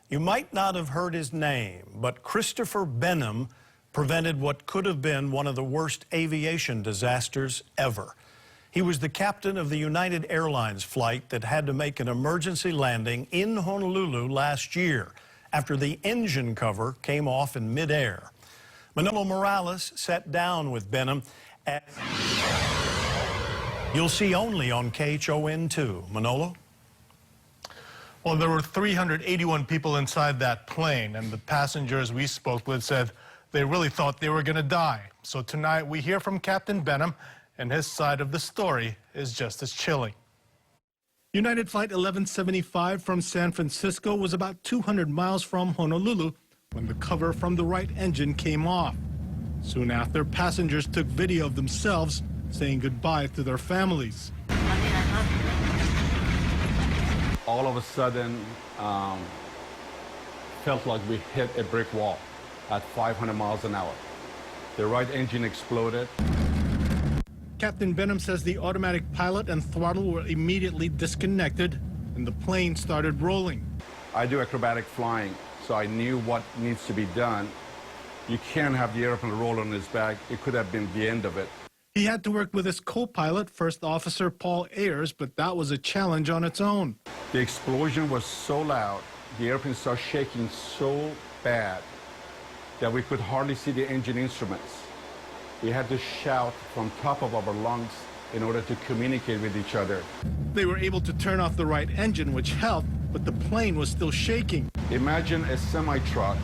You might not have heard his name, but Christopher Benham prevented what could have been one of the worst aviation disasters ever. He was the captain of the United Airlines flight that had to make an emergency landing in Honolulu last year after the engine cover came off in midair. Manolo Morales sat down with Benham, as you'll see only on KHON2. Manolo? Well, there were 381 people inside that plane, and the passengers we spoke with said they really thought they were going to die. So tonight we hear from Captain Benham, and his side of the story is just as chilling. United Flight 1175 from San Francisco was about 200 miles from Honolulu when the cover from the right engine came off. Soon after, passengers took video of themselves saying goodbye to their families. All of a sudden, felt like we hit a brick wall at 500 miles an hour. The right engine exploded. Captain Benham says the automatic pilot and throttle were immediately disconnected and the plane started rolling. I do acrobatic flying, so I knew what needs to be done. You can't have the airplane roll on its back. It could have been the end of it. He had to work with his co-pilot, First Officer Paul Ayers, but that was a challenge on its own. The explosion was so loud, the airplane started shaking so bad that we could hardly see the engine instruments. We had to shout from top of our lungs in order to communicate with each other. They were able to turn off the right engine, which helped, but the plane was still shaking. Imagine a semi-truck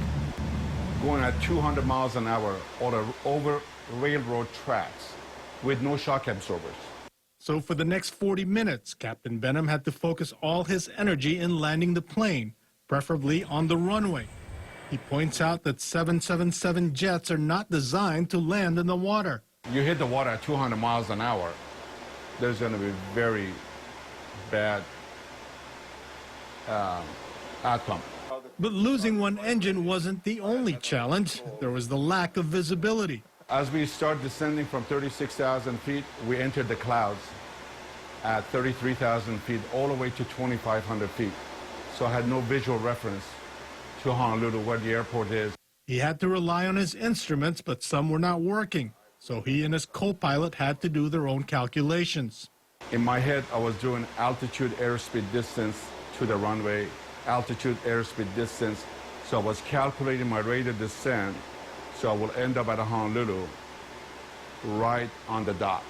going at 200 miles an hour over railroad tracks with no shock absorbers. So for the next 40 minutes, Captain Benham had to focus all his energy in landing the plane, preferably on the runway. He points out that 777 jets are not designed to land in the water. You hit the water at 200 miles an hour, there's going to be very bad outcome. But losing one engine wasn't the only challenge. There was the lack of visibility. As we start descending from 36,000 feet, we entered the clouds at 33,000 feet, all the way to 2,500 feet. So I had no visual reference to Honolulu, where the airport is. He had to rely on his instruments, but some were not working. So he and his co-pilot had to do their own calculations. In my head, I was doing altitude, airspeed, distance to the runway, altitude, airspeed, distance. So I was calculating my rate of descent, so I will end up at Honolulu right on the dot.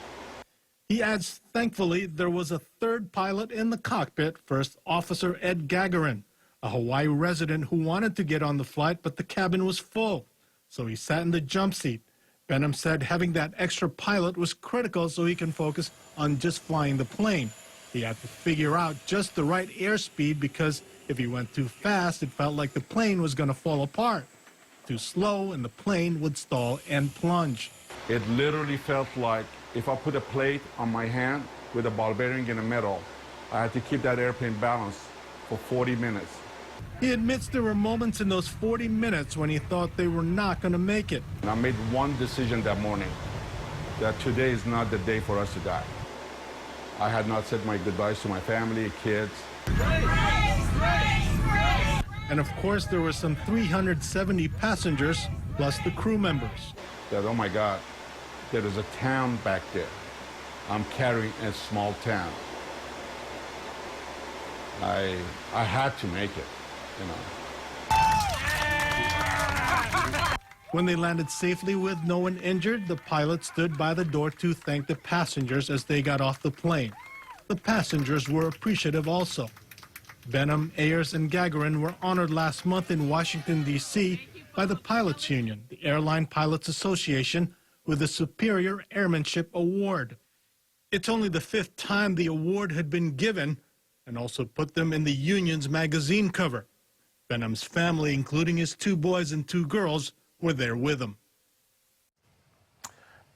He adds, thankfully, there was a third pilot in the cockpit, First Officer Ed Gagarin, a Hawaii resident who wanted to get on the flight, but the cabin was full. So he sat in the jump seat. Benham said having that extra pilot was critical so he can focus on just flying the plane. He had to figure out just the right airspeed because if he went too fast, it felt like the plane was going to fall apart. Too slow and the plane would stall and plunge. It literally felt like if I put a plate on my hand with a ball bearing in the middle, I had to keep that airplane balanced for 40 minutes. He admits there were moments in those 40 minutes when he thought they were not going to make it. And I made one decision that morning, that today is not the day for us to die. I had not said my goodbyes to my family, kids. And of course, there were some 370 passengers, plus the crew members. That, oh my God, there is a town back there. I'm carrying a small town. I had to make it, you know. When they landed safely with no one injured, the pilot stood by the door to thank the passengers as they got off the plane. The passengers were appreciative also. Benham, Ayers, and Gagarin were honored last month in Washington, D.C. by the Pilots Union, the Airline Pilots Association, with the Superior Airmanship Award. It's only the 5th time the award had been given, and also put them in the union's magazine cover. Benham's family, including his 2 boys and 2 girls, were there with him.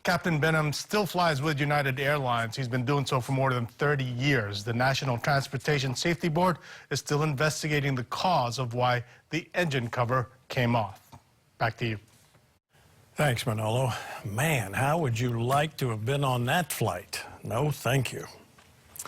Captain Benham still flies with United Airlines. He's been doing so for more than 30 years. The National Transportation Safety Board is still investigating the cause of why the engine cover came off. Back to you. Thanks, Manolo. Man, how would you like to have been on that flight? No, thank you.